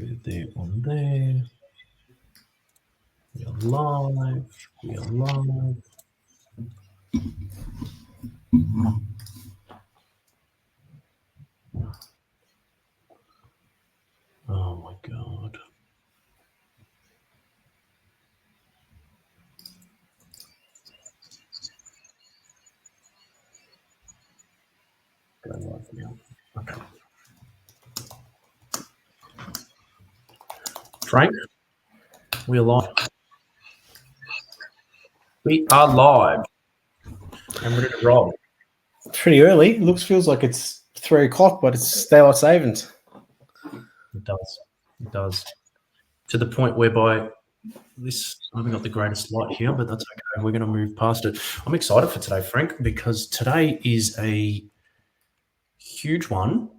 We're there on there. We are live. We are live. Oh my God. Go live now. Okay. Frank, we are live. We are live. And ready to roll. Pretty early. It feels like it's 3 o'clock, but it's daylight savings. It does. It does. To the point whereby this, I haven't got the greatest light here, but that's okay. We're going to move past it. I'm excited for today, Frank, because today is a huge one,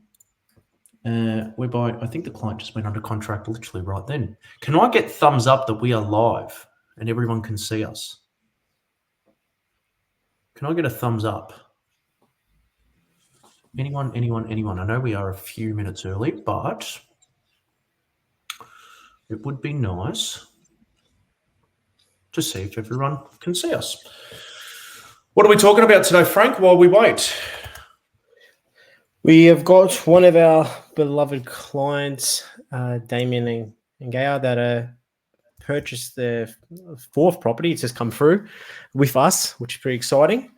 whereby I think the client just went under contract literally right then. Can I get thumbs up that we are live and everyone can see us? Can I get a thumbs up? Anyone? I know we are a few minutes early, but it would be nice to see if everyone can see us. What are we talking about today, Frank, while we wait? We have got one of our beloved clients, Damien and Gaia, that purchased the 4th property. It's just come through with us, which is pretty exciting.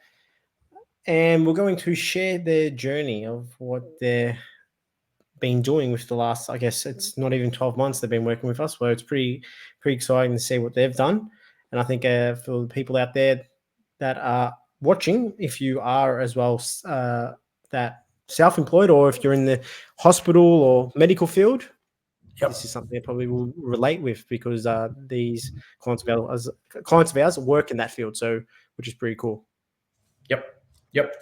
And we're going to share their journey of what they've been doing with the last, I guess it's not even 12 months they've been working with us, where it's pretty exciting to see what they've done. And I think for the people out there that are watching, if you are as well that self-employed, or if you're in the hospital or medical field, This is something they probably will relate with, because these clients of ours work in that field, so which is pretty cool. Yep.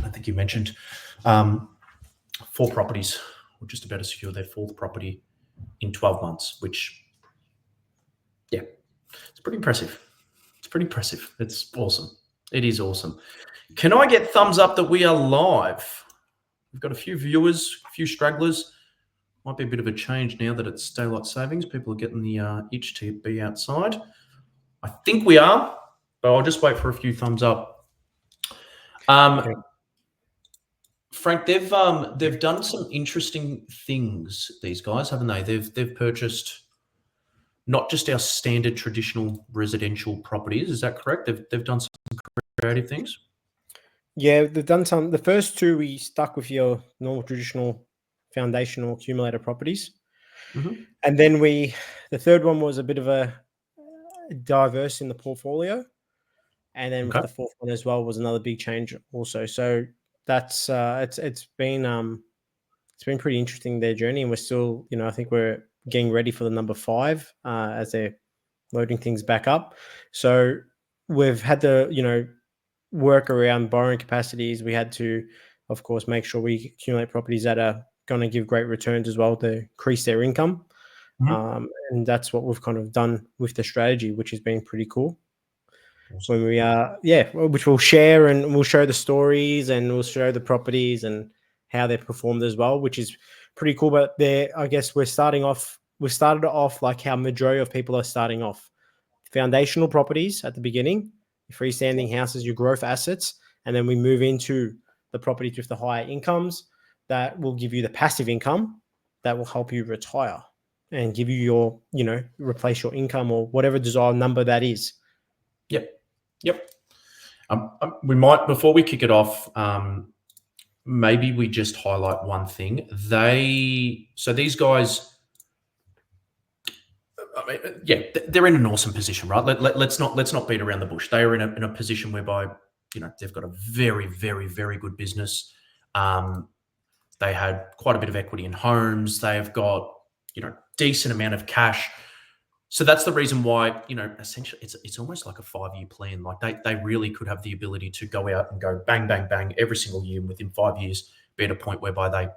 I think you mentioned 4 properties. We're just about to secure their 4th property in 12 months, which, yeah, it's pretty impressive. It's awesome. It is awesome. Can I get thumbs up that we are live? We've got a few viewers, a few stragglers. Might be a bit of a change now that it's daylight savings. People are getting the itch to be outside. I think we are, but I'll just wait for a few thumbs up. Okay. Frank, they've done some interesting things, these guys, haven't they? They've purchased not just our standard traditional residential properties. Is that correct? They've done some creative things. Yeah, they've done some. The first 2 we stuck with your normal traditional foundational accumulator properties, and then the 3rd one was a bit of a diverse in the portfolio, and then with the 4th one as well was another big change also. So that's it's been pretty interesting, their journey, and we're still, I think we're getting ready for the number 5 as they're loading things back up. So we've had to work around borrowing capacities. We had to, of course, make sure we accumulate properties that are going to give great returns as well to increase their income. And that's what we've kind of done with the strategy, which has been pretty cool. Awesome. When we which we'll share, and we'll show the stories, and we'll show the properties and how they've performed as well, which is pretty cool. But I guess we started off like how majority of people are starting off: foundational properties at the beginning, freestanding houses, your growth assets, and then we move into the properties with the higher incomes that will give you the passive income that will help you retire and give you your, replace your income or whatever desired number that is. Yep. We might, before we kick it off, maybe we just highlight one thing. So these guys, they're in an awesome position, right? Let's not beat around the bush. They are in a position whereby, they've got a very, very, very good business. They had quite a bit of equity in homes. They've got, decent amount of cash. So that's the reason why, essentially it's almost like a 5-year plan. Like they really could have the ability to go out and go bang, bang, bang every single year, and within 5 years be at a point whereby they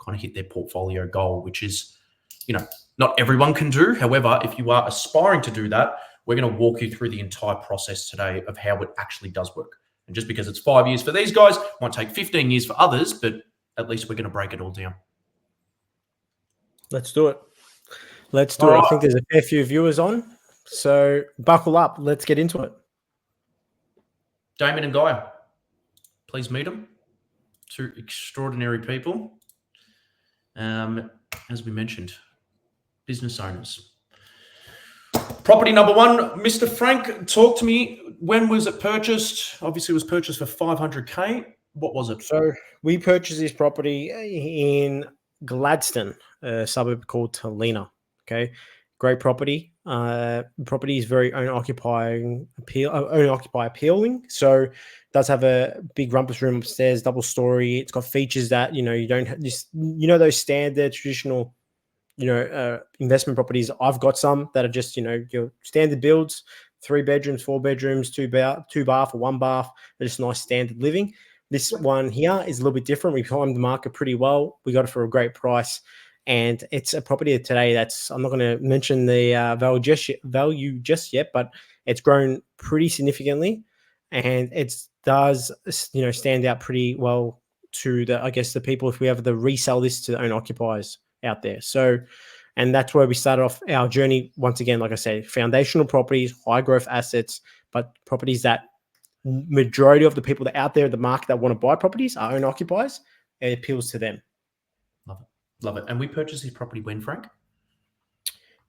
kind of hit their portfolio goal, which is, not everyone can do. However, if you are aspiring to do that, we're going to walk you through the entire process today of how it actually does work. And just because it's 5 years for these guys, might take 15 years for others, but at least we're going to break it all down. Let's do it. Let's do it. I think there's a fair few viewers on, so buckle up. Let's get into it. Damien and Gaia, please meet them. Two extraordinary people. As we mentioned, business owners. Property number one, Mr. Frank, talk to me. When was it purchased? Obviously, it was purchased for 500K. What was it? So we purchased this property in Gladstone, a suburb called Talina. Okay, great property. Property is very owner-occupier appealing. So it does have a big rumpus room upstairs, double story. It's got features that you don't have this. Those standard traditional investment properties. I've got some that are just your standard builds, 3 bedrooms, 4 bedrooms, 2 bath or 1 bath. They're just nice standard living. This one here is a little bit different. We timed the market pretty well. We got it for a great price. And it's a property today that's, I'm not going to mention the value just yet, but it's grown pretty significantly. And it does, stand out pretty well to the people if we ever to resell this to owner occupiers out there. So, and that's where we started off our journey. Once again, like I say, foundational properties, high growth assets, but properties that majority of the people that are out there in the market that want to buy properties are owner occupiers. It appeals to them. Love it. And we purchased this property when, Frank?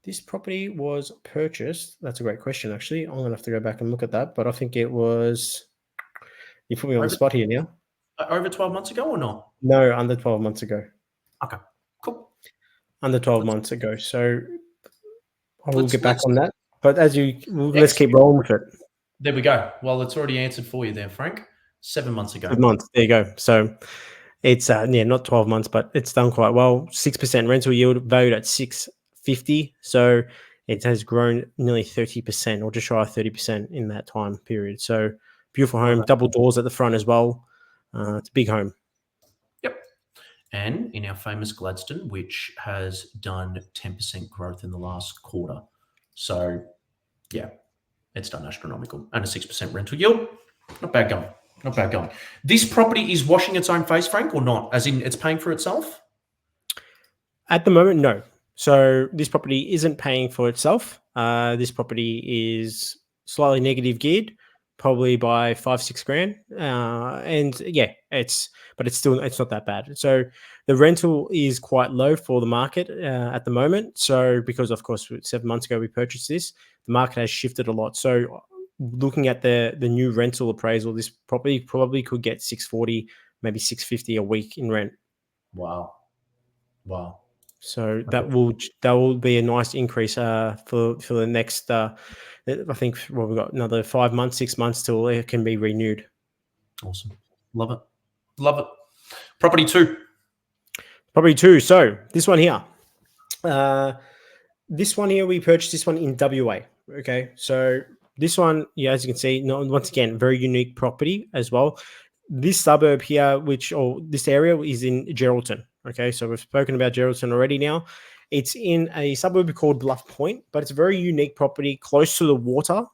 This property was purchased. That's a great question, actually. I'm going to have to go back and look at that. But I think it was... You put me on the spot here now. Over 12 months ago or not? No, under 12 months ago. Okay, cool. Under 12 months ago. So I will get back on that. But let's keep rolling with it. There we go. Well, it's already answered for you there, Frank. 7 months ago. 7 months. There you go. So it's not 12 months, but it's done quite well. 6% rental yield, valued at $650. So it has grown nearly 30% or just shy of 30% in that time period. So beautiful home, double doors at the front as well. It's a big home. Yep. And in our famous Gladstone, which has done 10% growth in the last quarter. So yeah, it's done astronomical. And a 6% rental yield. Not bad going. Not bad going. This property is washing its own face, Frank, or not? As in it's paying for itself? At the moment, no. So this property isn't paying for itself. This property is slightly negative geared, probably by 5-6 grand. And yeah, it's not that bad. So the rental is quite low for the market at the moment. So because of course 7 months ago we purchased this, the market has shifted a lot. So looking at the new rental appraisal, this property probably could get 640, maybe 650 a week in rent. Wow. So that will be a nice increase for the next. I think we've got another 5 months, 6 months till it can be renewed. Awesome, love it. Property two. So this one here, we purchased this one in WA. Okay, so this one, as you can see, once again, very unique property as well. This suburb here, this area is in Geraldton. Okay, so we've spoken about Geraldton already now. It's in a suburb called Bluff Point, but it's a very unique property close to the water,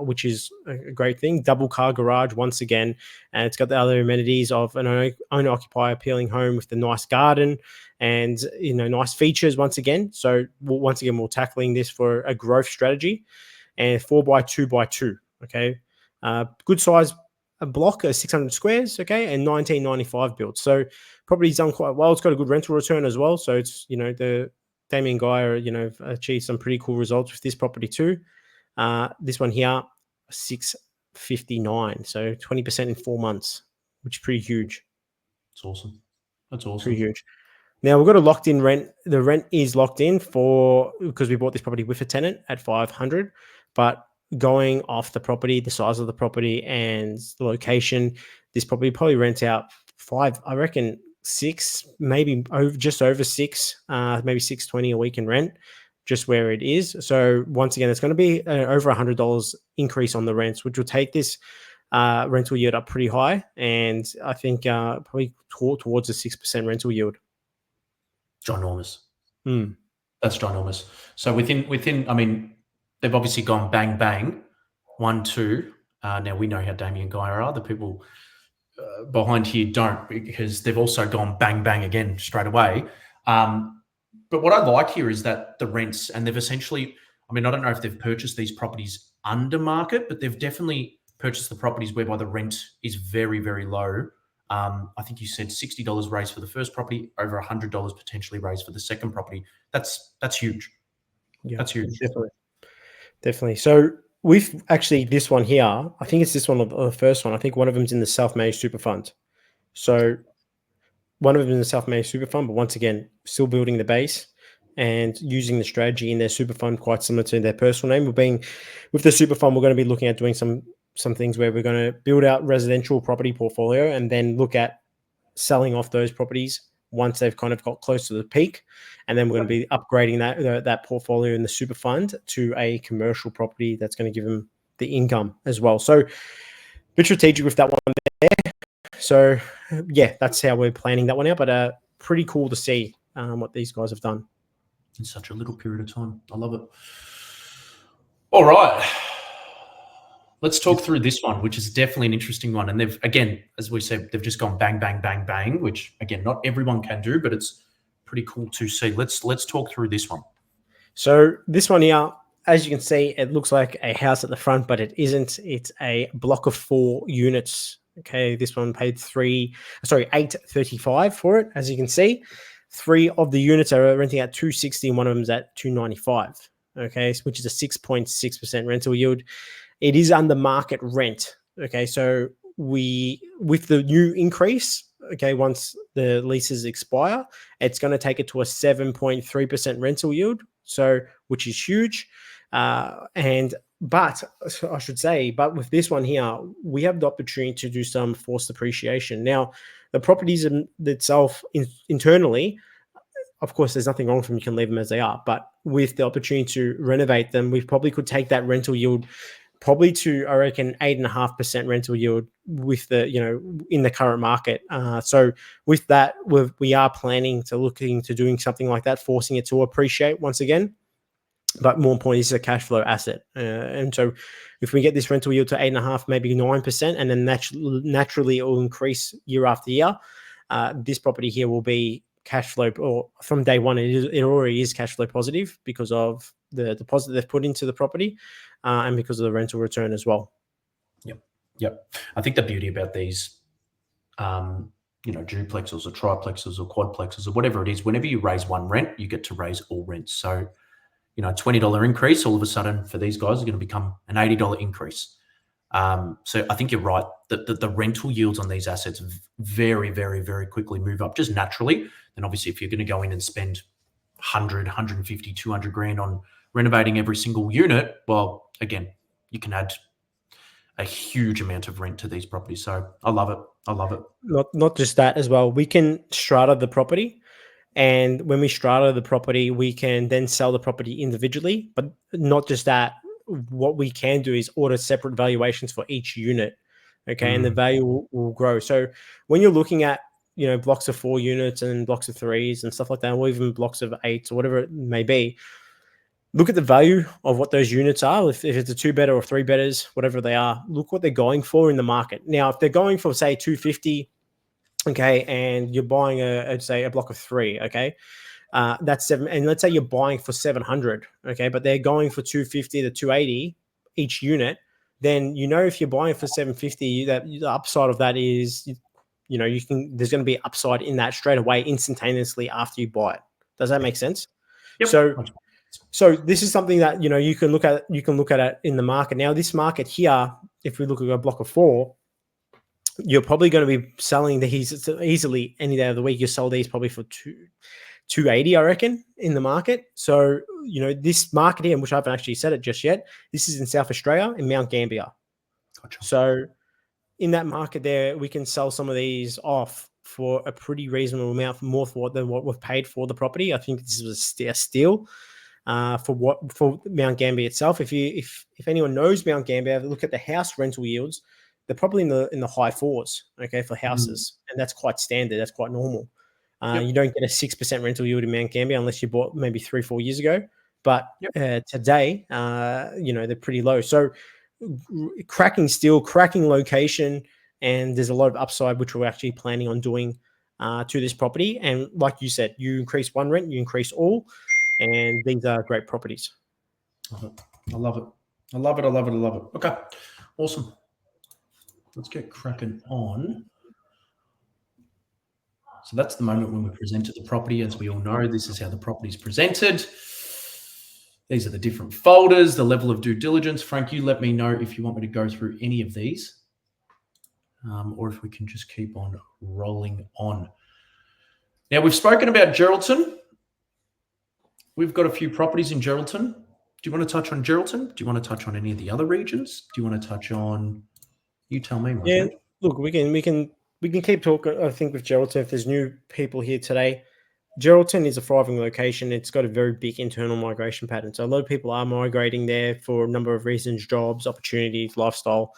which is a great thing. Double car garage once again, and it's got the other amenities of an owner-occupier appealing home with the nice garden and nice features once again. So we're tackling this for a growth strategy. And 4x2x2, okay, good size block, 600 squares, okay, and 1995 built. So property's done quite well. It's got a good rental return as well. So it's the Damien Gaia, achieved some pretty cool results with this property too. This one here, 659, so 20% in 4 months, which is pretty huge. That's awesome. Pretty huge. Now we've got a locked in rent. The rent is locked in because we bought this property with a tenant at 500. But going off the property, the size of the property and the location, this property probably rents out 5, I reckon 6, maybe just over 6, maybe 620 a week in rent, just where it is. So once again, it's going to be over $100 increase on the rents, which will take this rental yield up pretty high. And I think probably towards a 6% rental yield. Ginormous. That's ginormous. So within, I mean, they've obviously gone bang, bang, 1, 2. Now we know how Damien and Gaia are. The people behind here don't, because they've also gone bang, bang again straight away. But what I like here is that the rents, and they've essentially, I mean, I don't know if they've purchased these properties under market, but they've definitely purchased the properties whereby the rent is very, very low. I think you said $60 raised for the first property, over $100 potentially raised for the second property. That's huge. Yeah, that's huge. Definitely. So with actually this one here, I think it's this one or the first one. I think one of them's in the self-managed super fund. So one of them is in the self-managed super fund, but once again, still building the base and using the strategy in their super fund quite similar to their personal name. With the super fund, we're going to be looking at doing some things where we're going to build out residential property portfolio and then look at selling off those properties once they've kind of got close to the peak. And then we're going to be upgrading that portfolio in the super fund to a commercial property that's going to give them the income as well. So a bit strategic with that one there. So yeah, that's how we're planning that one out. But pretty cool to see what these guys have done in such a little period of time. I love it. All right. Let's talk through this one, which is definitely an interesting one. And they've, again, as we said, they've just gone bang, bang, bang, bang, which, again, not everyone can do, but it's pretty cool to see. Let's talk through this one. So this one here, as you can see, it looks like a house at the front, but it isn't. It's a block of 4 units. Okay, this one paid $835 for it. As you can see, 3 of the units are renting at $260 and one of them's at $295. Okay, which is a 6.6% rental yield. It is under market rent. Okay, so with the new increase, okay, once the leases expire, it's going to take it to a 7.3% rental yield. So, which is huge. But with this one here, we have the opportunity to do some forced appreciation. Now, the properties itself internally, of course, there's nothing wrong with them. You can leave them as they are. But with the opportunity to renovate them, we probably could take that rental yield probably to, I reckon, 8.5% rental yield with the, in the current market. So with that, we are planning to looking to doing something like that, forcing it to appreciate once again. But more importantly, this is a cash flow asset. And so if we get this rental yield to 8.5%, maybe 9%, and then naturally it will increase year after year, this property here will be cash flow, or from day one, it already is cash flow positive because of the deposit they've put into the property and because of the rental return as well. Yep. I think the beauty about these, duplexes or triplexes or quadplexes or whatever it is, whenever you raise one rent, you get to raise all rents. So, $20 increase all of a sudden for these guys is going to become an $80 increase. So I think you're right that the rental yields on these assets very, very, very quickly move up just naturally. And obviously, if you're going to go in and spend 100, 150, 200 grand on renovating every single unit, well, again, you can add a huge amount of rent to these properties. So I love it. Not just that as well. We can strata the property. And when we strata the property, we can then sell the property individually. But not just that, what we can do is order separate valuations for each unit. Okay. And the value will grow. So when you're looking at, blocks of 4 units and blocks of 3s and stuff like that, or even blocks of 8s or whatever it may be, look at the value of what those units are. If it's a 2-bedder or 3-bedders, whatever they are, look what they're going for in the market. Now, if they're going for, say, 250, okay, and you're buying a block of 3, okay, that's 7, and let's say you're buying for 700, okay, but they're going for 250 to 280 each unit, then if you're buying for 750, that the upside of that is, there's going to be upside in that straight away, instantaneously after you buy it. Does that make sense? Yep. So this is something that you can look at. You can look at it in the market now. This market here, if we look at a block of 4. You're probably going to be selling these easily any day of the week. You sell these probably for 280, I reckon, in the market. So, this market here, which I haven't actually said it just yet, this is in South Australia, in Mount Gambier. Gotcha. So in that market there, we can sell some of these off for a pretty reasonable amount, more than what we've paid for the property. I think this is a steal for Mount Gambier itself. If anyone knows Mount Gambier, look at the house rental yields. They're probably in the high 4s, okay, for houses. And that's quite standard. That's quite normal. You don't get a 6% rental yield in Mount Gambier unless you bought maybe 3-4 years ago. But today, they're pretty low. So cracking location, and there's a lot of upside, which we're actually planning on doing to this property. And like you said, you increase one rent, you increase all, and these are great properties. I love it. I love it. I love it. I love it. Okay, awesome. Let's get cracking on. So that's the moment when we presented the property. As we all know, this is how the property is presented. These are the different folders, the level of due diligence. Frank, you let me know if you want me to go through any of these, or if we can just keep on rolling on. Now, we've spoken about Geraldton. We've got a few properties in Geraldton. Do you want to touch on Geraldton? Do you want to touch on any of the other regions? Do you want to touch on? You tell me. Yeah, look, we can keep talking. I think with Geraldton, if there's new people here today, Geraldton is a thriving location. It's got a very big internal migration pattern. So a lot of people are migrating there for a number of reasons: jobs, opportunities, lifestyle,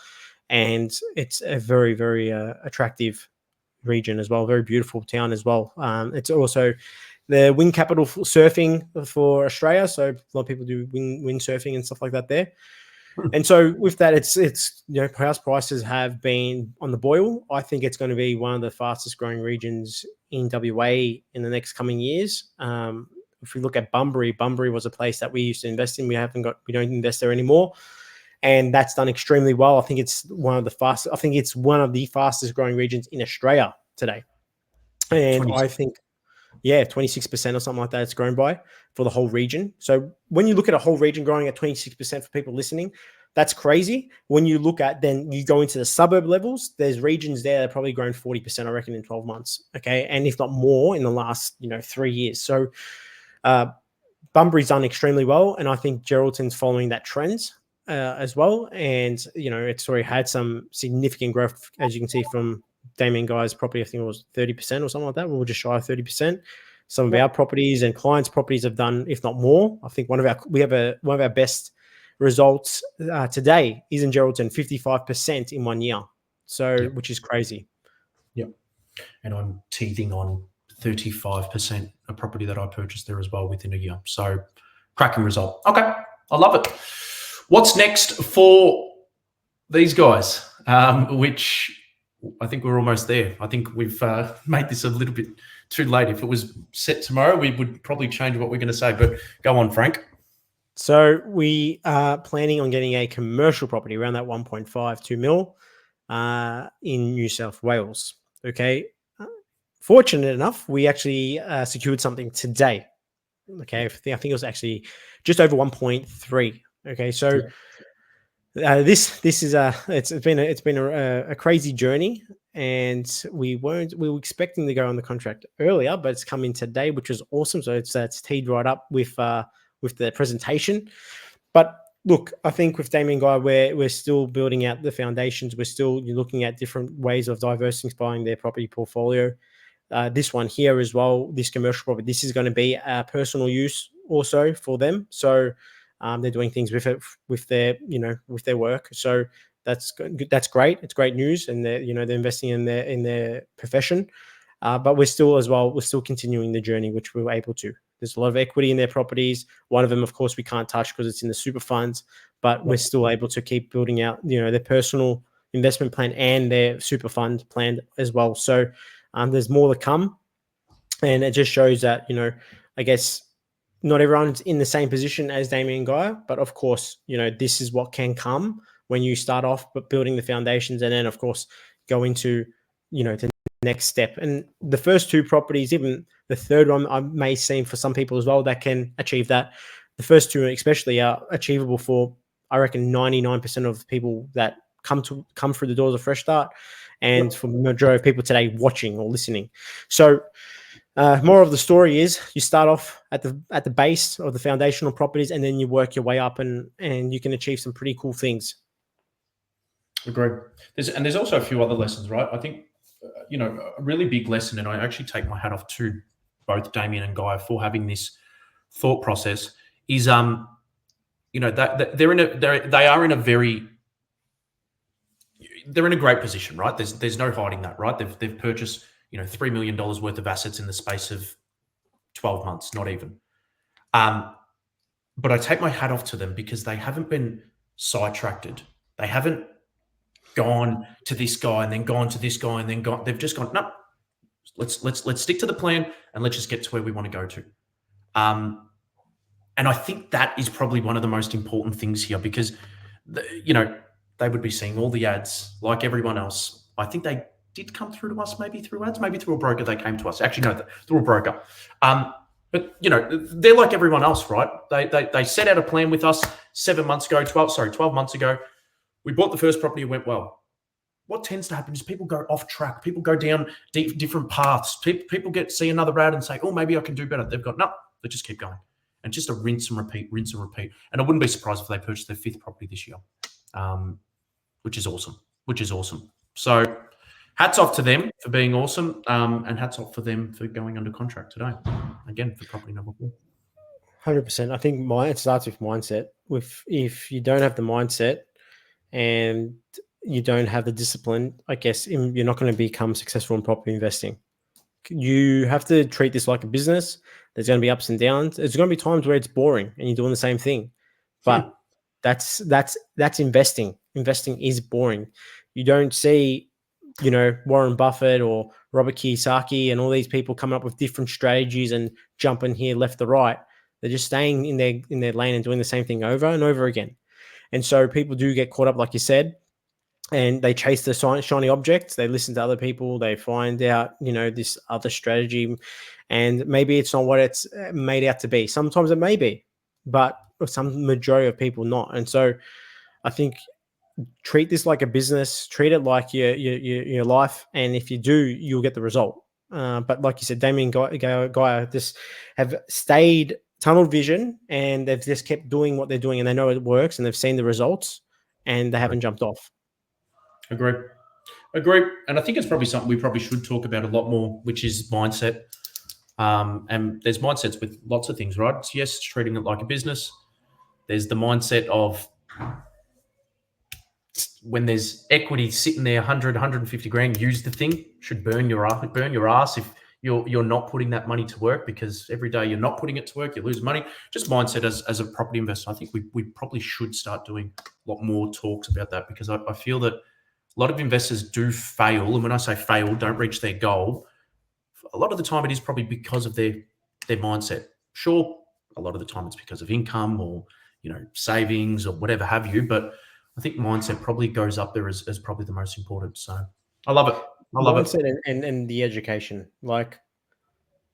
and it's a very, very attractive region as well. Very beautiful town as well. It's also the wind capital for surfing for Australia. So a lot of people do wind surfing and stuff like that there. And so with that, it's house prices have been on the boil. I think it's going to be one of the fastest growing regions in WA in the next coming years. If we look at Bunbury was a place that we used to invest in. We don't invest there anymore, and that's done extremely well. I think it's one of the fastest growing regions in Australia today. And 26. I think 26% or something like that it's grown by for the whole region. So when you look at a whole region growing at 26% for people listening, that's crazy. When you look at, then you go into the suburb levels, there's regions there that have probably grown 40%, I reckon, in 12 months. Okay. And if not more in the last, 3 years. So Bunbury's done extremely well. And I think Geraldton's following that trend as well. And, it's already had some significant growth, as you can see from Damien Guy's property. I think it was 30% or something like that. We were just shy of 30%. Some of our properties and clients' properties have done, if not more. I think one of our best results today is in Geraldton, 55% in 1 year. So, which is crazy. Yep. And I'm teething on 35% a property that I purchased there as well within a year. So, cracking result. Okay, I love it. What's next for these guys? Which I think we're almost there. I think we've made this a little bit too late. If it was set tomorrow, we would probably change what we're going to say. But go on, Frank. So we are planning on getting a commercial property around that 1.52 mil in New South Wales. Okay. Fortunate enough, we actually secured something today. Okay. I think it was actually just over 1.3. Okay. So this is it's been a crazy journey, and we were expecting to go on the contract earlier, but it's come in today, which is awesome. So it's teed right up with the presentation. But look, I think with Damien Guy, we're still building out the foundations. We're still looking at different ways of diversifying their property portfolio. This one here as well, this commercial property, this is going to be personal use also for them. So they're doing things with it, with their work. So that's great. It's great news, and they're investing in their profession. But we're still continuing the journey, which we were able to. There's a lot of equity in their properties. One of them, of course, we can't touch because it's in the super funds, but we're still able to keep building out, their personal investment plan and their super fund plan as well. So there's more to come, and it just shows that, I guess not everyone's in the same position as Damien Guy, but of course, this is what can come when you start off building the foundations, and then of course go into, the next step. And the first two properties, even the third one, I may seem for some people as well that can achieve that. The first two especially are achievable for, I reckon, 99% of people that come through the doors of Fresh Start, and for the majority of people today watching or listening. So more of the story is you start off at the base of the foundational properties, and then you work your way up, and you can achieve some pretty cool things. Agreed. There's also a few other lessons, right? I think, a really big lesson, and I actually take my hat off to both Damien and Guy for having this thought process, is that they're in a great position, right? There's no hiding that, right? They've purchased $3 million worth of assets in the space of 12 months, not even. But I take my hat off to them because they haven't been sidetracked. They haven't gone to this guy and then gone to this guy and then gone. They've just gone, no, Let's stick to the plan and let's just get to where we want to go to. And I think that is probably one of the most important things here, because they would be seeing all the ads like everyone else. I think they did come through to us, maybe through ads, maybe through a broker. They came to us. Actually, no, through a broker. But they're like everyone else, right? They set out a plan with us 12 months ago. We bought the first property, it went well. What tends to happen is people go off track. People go down different paths. People see another ad and say, oh, maybe I can do better. They've got, no, they just keep going. And just a rinse and repeat. And I wouldn't be surprised if they purchased their 5th property this year, which is awesome. So hats off to them for being awesome, and hats off for them for going under contract today. Again, for property number 4. 100%. I think it starts with mindset. If you don't have the mindset and you don't have the discipline, I guess you're not going to become successful in property investing. You have to treat this like a business. There's going to be ups and downs. There's going to be times where it's boring and you're doing the same thing, but that's investing. Investing is boring. You don't see, Warren Buffett or Robert Kiyosaki and all these people coming up with different strategies and jumping here left to right. They're just staying in their lane and doing the same thing over and over again. And so people do get caught up, like you said, and they chase the shiny objects. They listen to other people. They find out, this other strategy, and maybe it's not what it's made out to be. Sometimes it may be, but some majority of people not. And so I think treat this like a business, treat it like your life. And if you do, you'll get the result. But like you said, Damien Gaia just have stayed tunnel vision, and they've just kept doing what they're doing, and they know it works, and they've seen the results, and they haven't jumped off. Agree. And I think it's probably something we probably should talk about a lot more, which is mindset. And there's mindsets with lots of things, right? So yes, treating it like a business. There's the mindset of when there's equity sitting there, 100, 150 grand, use the thing. Should burn your ass if you're not putting that money to work, because every day you're not putting it to work, you lose money. Just mindset as a property investor. I think we probably should start doing a lot more talks about that, because I feel that a lot of investors do fail. And when I say fail, don't reach their goal. A lot of the time it is probably because of their mindset. Sure, a lot of the time it's because of income or, savings or whatever have you. But I think mindset probably goes up there as probably the most important. So I love it. Mindset and the education. Like,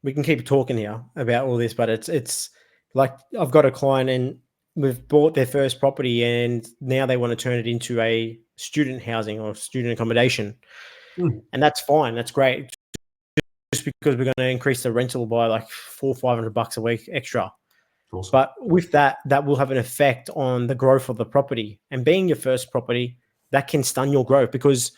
we can keep talking here about all this, but it's like I've got a client and we've bought their first property and now they want to turn it into a student housing or student accommodation. And that's fine. That's great. Just because we're going to increase the rental by like $400-500 a week extra. Awesome. But with that will have an effect on the growth of the property. And being your first property, that can stun your growth, because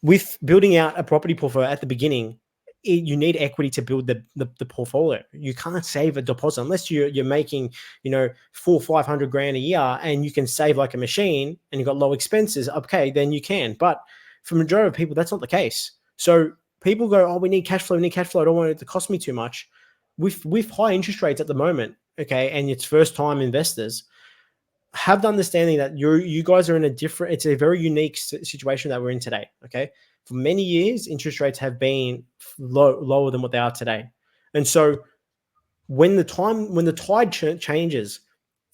with building out a property portfolio at the beginning, you need equity to build the portfolio. You can't save a deposit unless you're making, $400-500 grand a year and you can save like a machine and you've got low expenses. Okay, then you can. But for the majority of people, that's not the case. So people go, oh, we need cash flow. I don't want it to cost me too much. With high interest rates at the moment, okay, and it's first time investors, have the understanding that you guys are in it's a very unique situation that we're in today. Okay. For many years, interest rates have been lower than what they are today. And so when the tide changes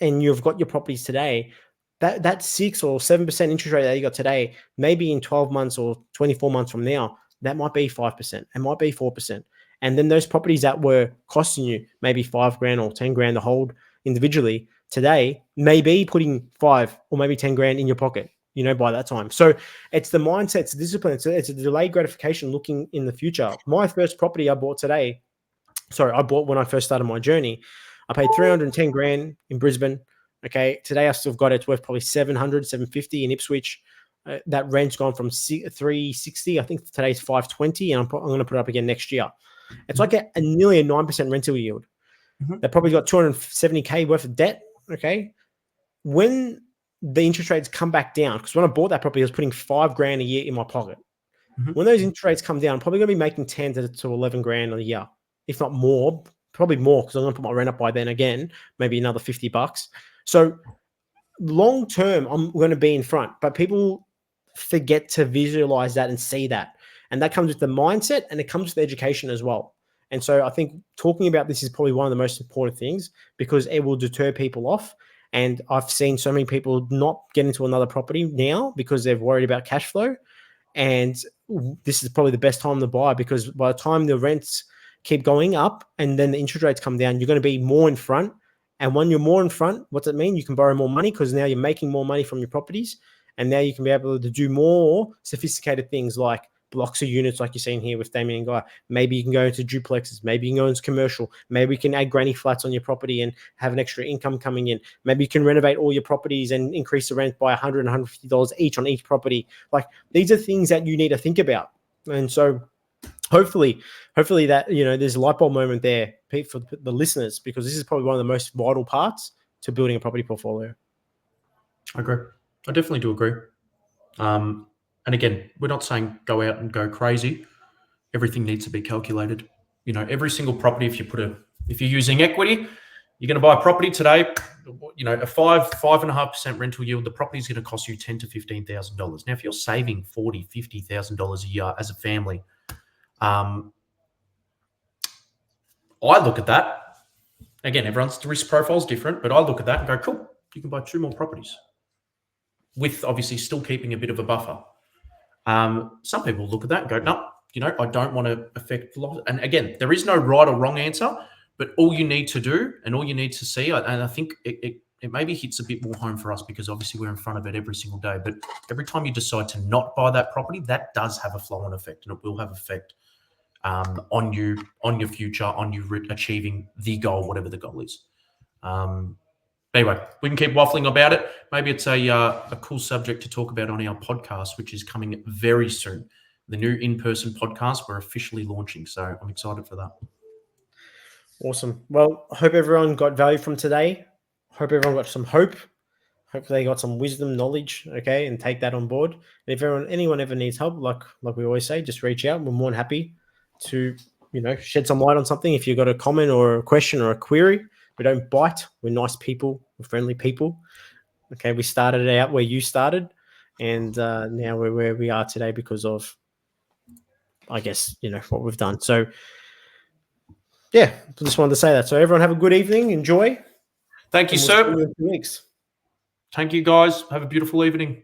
and you've got your properties today, that 6 or 7% interest rate that you got today, maybe in 12 months or 24 months from now, that might be 5%. It might be 4%. And then those properties that were costing you maybe $5,000 or $10,000 to hold individually today may be putting 5 or maybe 10 grand in your pocket, by that time. So it's the mindset, it's the discipline, it's a delayed gratification looking in the future. My first property I bought when I first started my journey. I paid 310 grand in Brisbane. Okay. Today I still got it. It's worth probably 750 in Ipswich. That rent's gone from 360. I think today's 520, and I'm going to put it up again next year. It's like nearly a 9% rental yield. They probably got 270K worth of debt. Okay. When the interest rates come back down, because when I bought that property, I was putting $5,000 a year in my pocket. When those interest rates come down, I'm probably going to be making 10 to 11 grand a year, if not more, probably more, because I'm going to put my rent up by then again, maybe another $50. So long term, I'm going to be in front, but people forget to visualize that and see that. And that comes with the mindset, and it comes with education as well. And so I think talking about this is probably one of the most important things, because it will deter people off. And I've seen so many people not get into another property now because they're worried about cash flow. And this is probably the best time to buy, because by the time the rents keep going up and then the interest rates come down, you're going to be more in front. And when you're more in front, what's it mean? You can borrow more money, because now you're making more money from your properties. And now you can be able to do more sophisticated things like blocks of units, like you're seeing here with Damien and Guy. Maybe you can go into duplexes. Maybe you can go into commercial. Maybe you can add granny flats on your property and have an extra income coming in. Maybe you can renovate all your properties and increase the rent by $100 and $150 each on each property. Like, these are things that you need to think about. And so hopefully that, there's a light bulb moment there for the listeners, because this is probably one of the most vital parts to building a property portfolio. I agree. I definitely do agree. And again, we're not saying go out and go crazy. Everything needs to be calculated. Every single property, if you're using equity, you're going to buy a property today, a 5.5% rental yield, the property is going to cost you $10,000 to $15,000. Now, if you're saving $40,000, $50,000 a year as a family, I look at that. Again, everyone's risk profile is different, but I look at that and go, cool, you can buy 2 more properties, with obviously still keeping a bit of a buffer. Some people look at that and go, no, I don't want to affect loss. And again, there is no right or wrong answer, but all you need to do and all you need to see, and I think it maybe hits a bit more home for us, because obviously we're in front of it every single day, but every time you decide to not buy that property, that does have a flow-on effect, and it will have effect on you, on your future, on you achieving the goal, whatever the goal is. Anyway, we can keep waffling about it. Maybe it's a cool subject to talk about on our podcast, which is coming very soon. The new in-person podcast, we're officially launching. So I'm excited for that. Awesome. Well, I hope everyone got value from today. Hope everyone got some hope. Hopefully they got some wisdom, knowledge, okay, and take that on board. And if anyone ever needs help, like we always say, just reach out. We're more than happy to, shed some light on something. If you've got a comment or a question or a query, we don't bite. We're nice people. We're friendly people. Okay, we started out where you started, and now we're where we are today because of, I guess, what we've done. So, yeah, just wanted to say that. So everyone have a good evening. Enjoy. Thank you, sir. Thank you, guys. Have a beautiful evening.